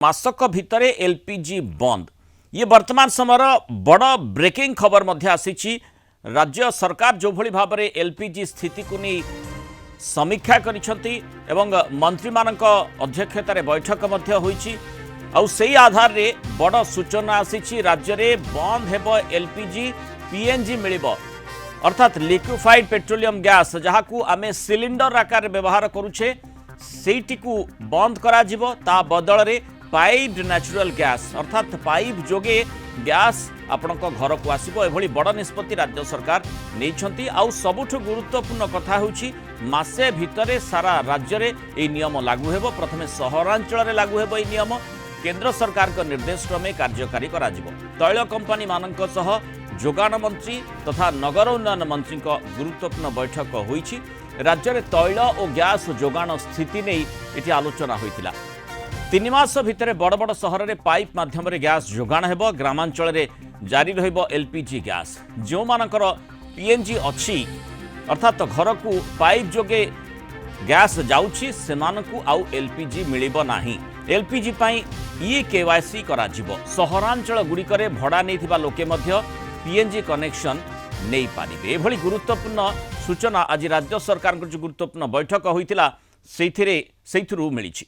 Mask भितर LPG बंद ये वर्तमान समय बड़ ब्रेकिंग खबर मध्य आसी राज्य सरकार जो भली भाव में एलपीजी स्थिति को नहीं समीक्षा करिसेंती एवं मंत्री मानक अध्यक्षतार बैठक मध्य होईची आउ सेही आधार रे बड़ सूचना आसी राज्य में बंद हेब एलपीजी पीएनजी मिलिबो अर्थात लिक्विफाइड पेट्रोलियम गैस जहाँ को आमे सिलिंडर आकार व्यवहार करुछे सेठी को बंद करा जिवो ता बदल रे पाइप्ड नेचुरल गैस अर्थात पाइप जोगे गैस आपण घर को आसो एभली बड़ निष्पत्ति राज्य सरकार नहीं आउ सबुठ गुरुत्वपूर्ण कथा होची मासे भितरे सारा राज्य रे ए नियम लागू हेबो प्रथमे सहरांचल रे लागू हेबो ए नियम केंद्र सरकार का निर्देश क्रमे कार्यकारी करा जिवो तैल कंपनी मानक सह जोगान मंत्री तथा नगर उन्नयन मंत्री गुरुत्वपूर्ण बैठक होईची राज्य में तैल और गैस जोगान स्थिति नहीं ये आलोचना होता 3 मास भितर बड़ बड़ सहर में पाइप माध्यम गैस जोगान हेब ग्रामांचल में जारी रहिबो एलपीजी गैस जो मानकर पीएनजी अच्छी अर्थात घर को पाइप जोगे गैस जाउछि सेमानकु आउ एलपीजी मिलिबो नाही एलपीजी पई ई केवाईसी करा जिवो सहरांचल गुड़िकरे भड़ा नैथिबा लोके मध्य पीएनजी कनेक्शन नहीं पारिबे एभली गुरुत्वपूर्ण सूचना आज राज्य सरकार जो गुरुत्वपूर्ण बैठक होइतिला सेथिरु मिलिछि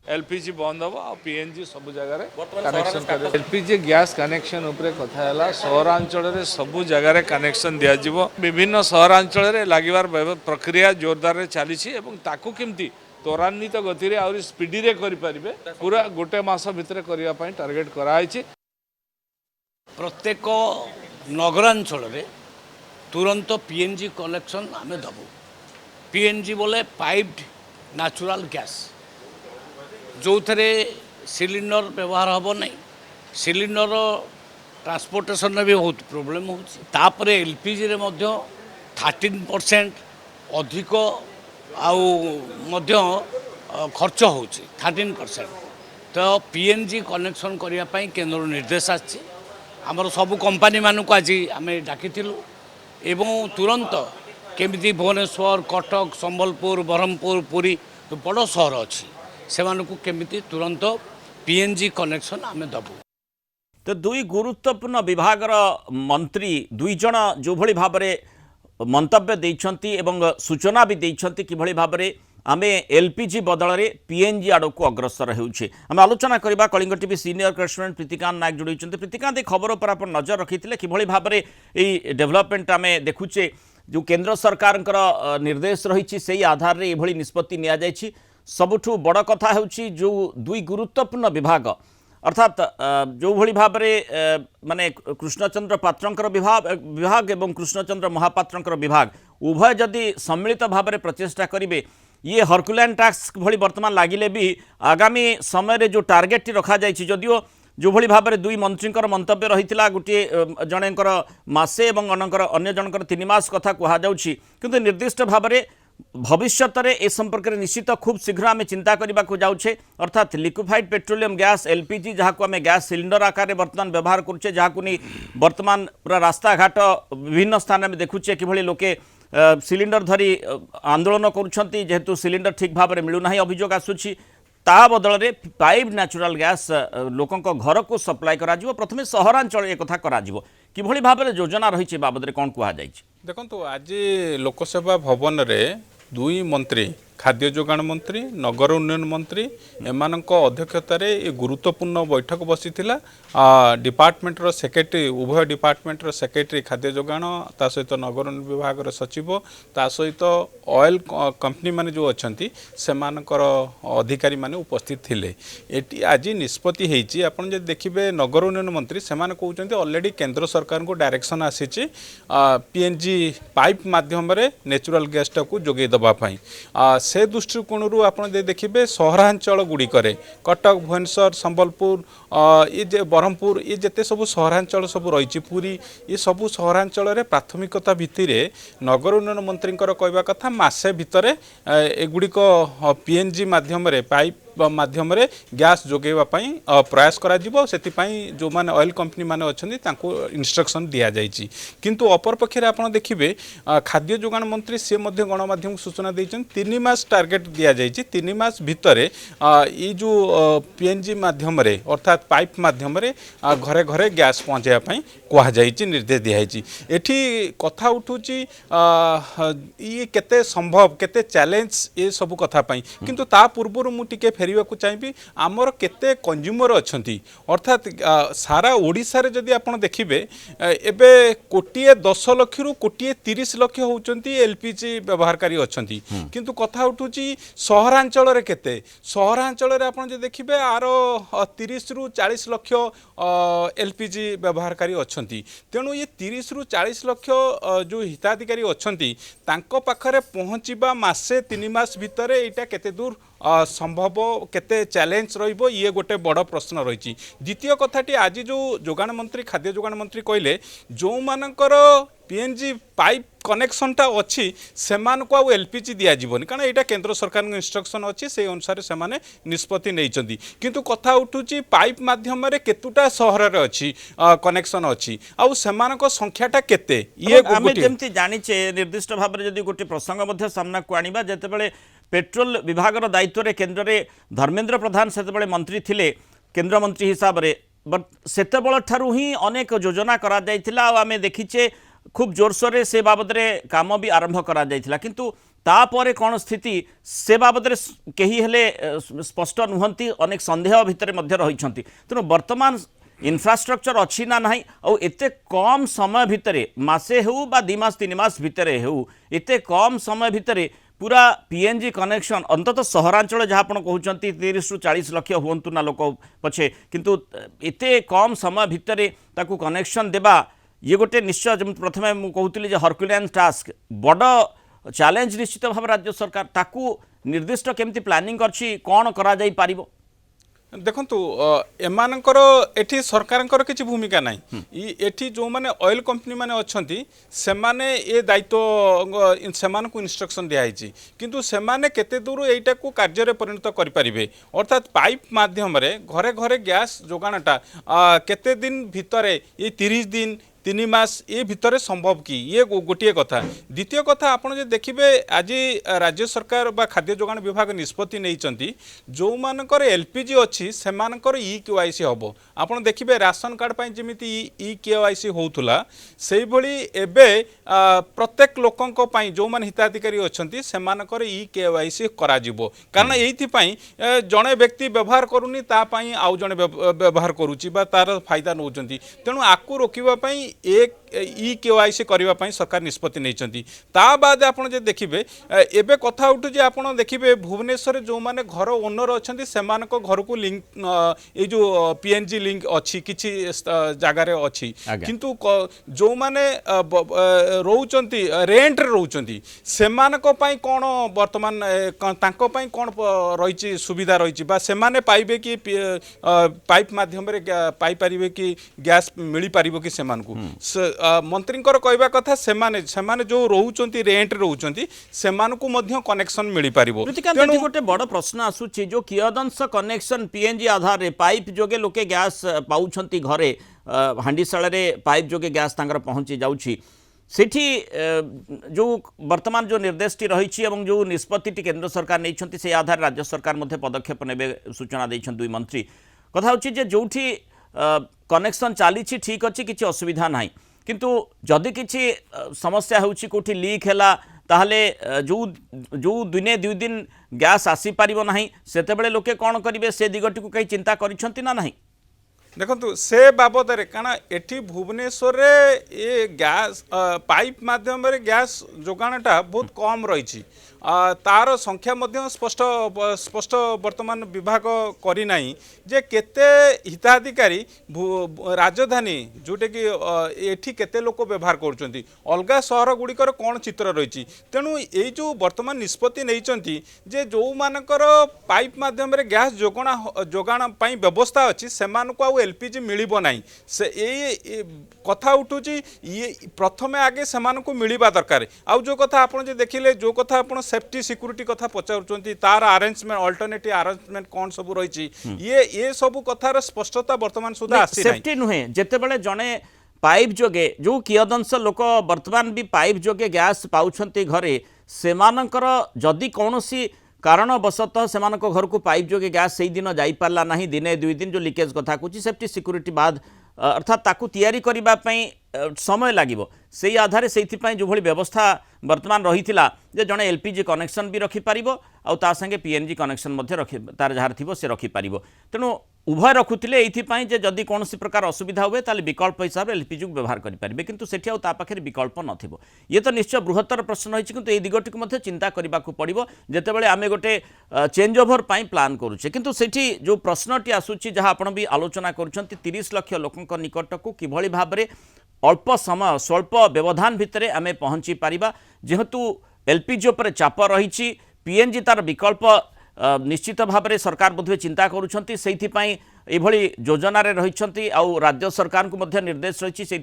एलपीजी बंद हम आ पीएनजी सब जगह कनेक्शन कर एलपीजी गैस कनेक्शन उपरे कथा है सहरांचल में सब जगह कनेक्शन दिया जीवो विभिन्न सहरांचल में लागिवार प्रक्रिया जोरदार चली केमती त्वरान्वित गति रे और स्पीडी रे करि परिबे पूरा गोटे मास भितर करिया पई टार्गेट कराइछि प्रत्येक नगरांचल में तुरंत पीएनजी कनेक्शन आम दबू पीएनजी बोले पाइप्ड नेचुरल गैस जो थे सिलिंडर व्यवहार हम नहीं सिलिंडर ट्रांसपोर्टेशन भी बहुत प्रोब्लेम होपर एलपीजी रे मध्य 13% अधिक खर्च हो 13% तो पीएनजी कनेक्शन करने केंद्र निर्देश आमर सब कंपनी मानक आज आम डाकी एवं तुरंत केमिति भुवनेश्वर कटक संबलपुर ब्रह्मपुर पुरी तो बड़ सहर अच्छी से केमिति तुरंत पीएनजी कनेक्शन आम दबू तो दुई गुरुत्वपूर्ण विभाग मंत्री दुई जन जो भली भाव में मंतव्य देइछंती एवं सूचना भी देइछंती कि भली भाव में आमे एलपीजी बदल में पीएनजी आड़ को अग्रसर होउछे आम आलोचना करबा Kalinga TV senior correspondent Pritikant Nayak जोड़ी प्रीतिकांत खबर पर आप नजर रखी कि भली भाव में यही डेभलपमेंट आम देखुचे जो केंद्र सरकार निर्देश रही से आधार में ये निष्पत्ति नि जाइछि सबुठु बड़ कथा होउछि जो दुई गुरुत्वपूर्ण विभाग अर्थात जो भली भाव में माने कृष्णचंद्र पात्रंकर विभाग एवं कृष्णचंद्र महापात्रंकर विभाग उभय जदि सम्मिलित भाव में प्रचेष्टा करेंगे ये हरकुलान टैक्स भली वर्तमान लगिले भी आगामी समय रे जो टार्गेट रखा जाइछि जदियो जो भली भाव में दुई मंत्री मंतव्य रही गोटे जनकर मासे और अन्य जनकर 3 मास कथा कह जाउछि किंतु निर्दिष्ट भाव में भविष्य में ए संपर्क में निश्चित खूब शीघ्र आम चिंता करने जाऊे अर्थात लिक्विफाइड पेट्रोलियम गैस एलपीजी जहाँ को आम गैस सिलिंडर आकार में बर्तमान व्यवहार करुचे जहाँ को नहीं बर्तमान पूरा रास्ता घाट विभिन्न स्थान में देखुचे कि लोके सिलिंडर धरी आंदोलन करुछंती जेहेतु सिलिंडर ठीक भाव में मिलूना अभियोग आसूची ता बदल में पाइप नेचुरल गैस लोकों घर को सप्लाई करा प्रथमे सहरांचल एक कथा करा किभली भाव में योजना रही बाबद में कौन कह देखो आज लोकसेवा भवन में दुई मंत्री खाद्य जोगाण मंत्री नगर उन्नयन मंत्री एमानक अध्यक्षतार ये गुरुत्वपूर्ण बैठक बसी डिपार्टमेंटर सेक्रेटरी उभय डिपार्टमेंटर सेक्रेटरी खाद्य जोगाण ता सहित नगर उन्नयन विभाग सचिव ता सहित ऑयल कंपनी माने जो अच्छी से अधिकारी माने उपस्थित थिले एटी आज निष्पत्ति होती आपन जे देखिबे नगर उन्नयन मंत्री से कहते ऑलरेडी केंद्र सरकार को डायरेक्शन आसी पीएनजी पाइप माध्यम नेचुरल गैस टाक जोगे दवाई से दृष्टिकोण आप देखिए सहरांचल गुड़िकर कटक भुवनेश्वर संबलपुर ये ब्रह्मपुर ये जिते सब सहरांचल सब रही पूरी ये सब सहरांचल प्राथमिकता भित्तिर नगर उन्नयन मंत्री कहवा कथा मसे भितर एगुड़िक पीएनजी माध्यम पाइप माध्यम गैस जोगेवा प्रयास करा जो माने ऑयल कंपनी माने अच्छी इंस्ट्रक्शन दि जाइए किंतु अपर पक्षे आप देखिए खाद्य जोगाण मंत्री सी गणमाध्यम सूचना देते 3 मास टार्गेट दि जाइए 3 मास भितर ये जो पीएनजी माध्यम अर्थात पाइप माध्यम घरे घरे गैस पहुँचाई कहुई निर्देश दिखाई एठी कथा उठूँ ये केते संभव केते चैलेंज ये सब कथापाई किंतु ता पूर्व मुझे फेरवा चाहिए आमर केते कंज्यूमर अच्छा अर्थात सारा ओडिशा रे जदि आपण देखिबे एबे 1.10 रु 1.30 होउचंती एलपीजी व्यवहारकारी अच्छी किंतु कथा उठूँ सहरांचल रे केते सहरांचल रे आपण जे देखिबे आर 30 रु 40 लाख एलपीजी व्यवहारकारी अच्छा तेणु ये 30 रु 40 लाख जो हिताधिकारी अच्छी तांको पाखरे पहुँचवा मासे 3 मास भितर एटा केते दूर संभव केते चैलेंज रहिबो ये गोटे बड़ प्रश्न रही द्वितीय कथाटी आज जो जोगाण मंत्री खाद्य जोगाण मंत्री कहले जो मानकर पीएनजी पाइप कनेक्शनटा अच्छी से एलपीजी दि जावन कारण यहाँ केंद्र सरकार इंस्ट्रक्शन अच्छी से अनुसार से निष्पत्ति नहीं किंतु कथा उठूँ पाइप माध्यम केतुटा सहर में अच्छी कनेक्शन अच्छी आउ संख्याटा केते ये जमती जानीचे निर्दिष्ट भाव में गोटे प्रसंग सामना को आनिबा जेतेबेले पेट्रोल विभाग दायित्व रे केंद्र में धर्मेंद्र प्रधान से मंत्री थिले केंद्र मंत्री हिसाब से ठारू ही अनेक योजना करा जायतिला आमे देखिचे खूब जोरसोर से बाबद काम भी आरंभ करा जायतिला किंतु तापर कौन स्थिति से बाबद कहीं हेले स्पष्ट नुहंती अनेक संदेह भितर मध्य रही तेणु वर्तमान इन्फ्रास्ट्रक्चर अच्छी ना नहीं और एते कम समय भितर मासे हो बा 2 मास 3 मास भितर हो एते कम समय भितर पूरा पीएनजी कनेक्शन अंततः सहरांचल जहाँ आप कहते 30 रु 40 लाख हूँ ना लोक पछे किंतु एते कम समय भितर ताकू कनेक्शन देबा ये गोटे निश्चय प्रथमे मु कहूली हरक्यूलियन टास्क बड़ चैलेंज निश्चित भाव राज्य सरकार ताकू निर्दिष्ट केमती प्लानिंग करछि कौन करा जाई पारिबो देखंतु एमानकर एठी सरकारंकर किछि भूमिका नाही एठी जो माने ऑयल कंपनी माने अछंती सेमाने ए दायित्व सेमान को इंस्ट्रक्शन दिया जाइए किंतु सेमाने केते दूर एटा को कार्य रे परिणत करि परिबे अर्थात पाइप माध्यम रे घरे घरे गैस जोगाणटा केते दिन भितरे ये 30 दिन 3 मास ये भितर संभव कि ये गोटे कथा द्वितीय कथा आपड़ जो देखिए आज राज्य सरकार बा खाद्य जोगाण विभाग निष्पत्ति नहीं जो मानकर एलपीजी अच्छी से EKYC हम आपड़ देखिए राशन कार्ड जमी EKYC होता से एबे प्रत्येक लोकों जो मैंने हिताधिकारी अच्छा से EKYC करा कारण ये जड़े व्यक्ति व्यवहार करूनी आउ जड़े व्यवहार करुच्ची तार फायदा नौ तेणु आपको रोकवाई एक EKYC करने सरकार निष्पत्ति नहीं बाद आप देखिए एबे कथा उठू जे आप देखिए भुवनेश्वर जो माने घर ओनर अच्छा से घर को लिंक ये जो पीएनजी लिंक अच्छी किसी जगार अच्छी किंतु जो माने रोचंती रेंट रोचंती से कौन वर्तमान कौन रही सुविधा रही से पाइबे कि पाइप माध्यम पाई पारिबे कि गैस मिल पार कि से मंत्री कहवा कथा से जो रोचंती रेंट रोचंती से कनेक्शन मिल पार गोटे बड़ प्रश्न आसूची जो कियदंश कनेक्शन पीएनजी आधार रे पाइप जोगे लोके गैस पाउछंती घरे हांडीशाल रे पाइप जोगे गैस तांकर पहुंची जाउछि सेठी जो वर्तमान जो निर्देशटी रही जो निष्पत्ति केंद्र सरकार नहीं से आधार राज्य सरकार मध्य पदक्षेप ने सूचना देछन दुई मंत्री कथा होछि जे जोठी कनेक्शन चली ठीक अच्छी किसी असुविधा ना किंतु जदि किसी समस्या होउछि कोठी लीक हैला ताहले जो दिने 2 दिन गैस आसी पारिबो नाही सेतेबेले लोके कौन करिवे से दिगटी को कहीं चिंता करिसंती ना नाही देखो से बाबद कारण एटी भुवनेश्वर ये गैस पाइप माध्यम गैस जोगाणटा बहुत कम रही तार संख्या स्पष्ट स्पष्ट वर्तमान विभाग करना जे केते हिताधिकारी राजधानी जोटे कि एठी केते लोक व्यवहार कर अलग सहर गुड़िकर कौन चित्र रही तेणु ये जो वर्तमान निष्पत्ति नहीं जे जो मानकर पाइप माध्यम गैस जोगाण व्यवस्था अच्छी से एलपीजी मिलिबो नाही से ये कथा उठूची ये प्रथमे आगे से मिलवा दरकार आउ जो कथा आप देखिले जो कथा आप सेफ्टी सिक्यूरिटी कथा पचारुचंती तार अरेंजमेंट अल्टरनेटिव अरेंजमेंट कौन सब रही ये सब कथार स्पष्टता वर्तमान सुधा आसी नाही सेफ्टी नुहे जेतेबेले जणे पाइप जोगे जो कियदंश लोक वर्तमान भी पाइप जोगे गैस पाउछंती घरे सेमानकर जदि कौनसी कारणवशतः सेमानक घर को पाइप जोगे गैस से दिन जाई पारला नहीं दिने दुई दिन जो लीकेज कथा कहूँ सेफ्टी सिक्यूरिटी बाद अर्थात ताकू तैयारी करिबा पई समय लागिबो से आधार से जो भली व्यवस्था वर्तमान रही जे जड़े एलपीजी कनेक्शन भी रखिपार आउ ता संगे पीएनजी कनेक्शन मध्य रखि तार जहाँ थी से रखिपार तेणु उभय रखुले ये जदि कौन प्रकार असुविधा हुए ताले विकल्प हिसाब से एलपीजी को व्यवहार करेंगे किंतु सेठी आउ ता पाखे विकल्प नथिबो ये तो निश्चय बृहत्तर प्रश्न रही किंतु ये दिगटी को चिंता करने को पड़ो जितेबाला आम गोटे चेंज ओभर प्लां करुचे किंतु सेठी जो प्रश्नटी आसूची जहाँ आपण भी आलोचना करुछंती 30 लाख लोकों निकट को किभली भाव में अल्प समय स्वल्प व्यवधान भितर आम पहुँची पारिबा जेहेतु एलपीजी उपर चाप रही पीएनजी तार विकल्प निश्चित भाव में सरकार बोधवे चिंता करुछंती सेइथिपाई एभली योजना रही आउ राज्य सरकार को मध्य निर्देश रही से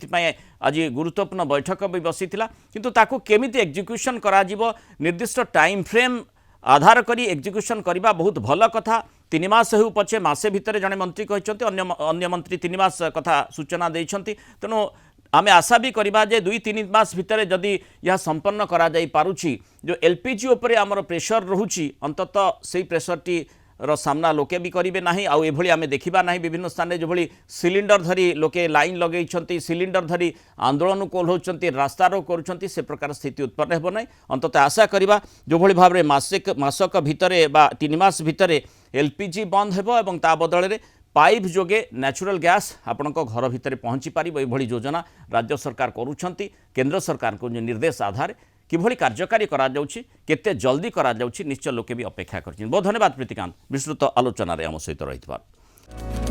आज गुरुत्वपूर्ण बैठक भी बसीथिला किंतु ताकू केमिति एग्जीक्यूशन करा जिवो निर्दिष्ट टाइम फ्रेम आधार करी एग्जीक्यूशन करबा बहुत भल कथा 3 मास हो पछे मासे भितर जड़े मंत्री कहते अन्य मंत्री 3 मास कथा सूचना देइछंती तेणु आमे आशा भी करबा जे 2-3 मास भितर जदि यह संपन्न करा जाई पारुची जो एलपीजी उपरे आमर प्रेशर रहुची अंततः से प्रेशरटी रो सामना लोके भी करेंगे ना आउ एभली आमे देखिबा नाही विभिन्न स्थान जो भली सिलिंडर धरी लोके लाइन लगे सिलिंडर धरी आंदोलन को ओह्लाउछंती रास्ता रोक करुछंती से प्रकार स्थिति उत्पन्न हेबो नाही अंततः आशा करबा जो भली भाव में मासक भितरे बा 3 मास भितरे एलपीजी बंद हेबो एवं ता बदल में पाइप जोगे नेचुरल गैस आपणक घर भितर पहुँची पार यह योजना राज्य सरकार करुछंती केंद्र सरकार को निर्देश आधार किभली कार्यकारी करा जाउछि केते जल्दी करा जाउछि निश्चय लोके भी अपेक्षा करछिन बहुत धन्यवाद प्रीतिकांत विस्तृत आलोचना रे हम सहित रहितबार।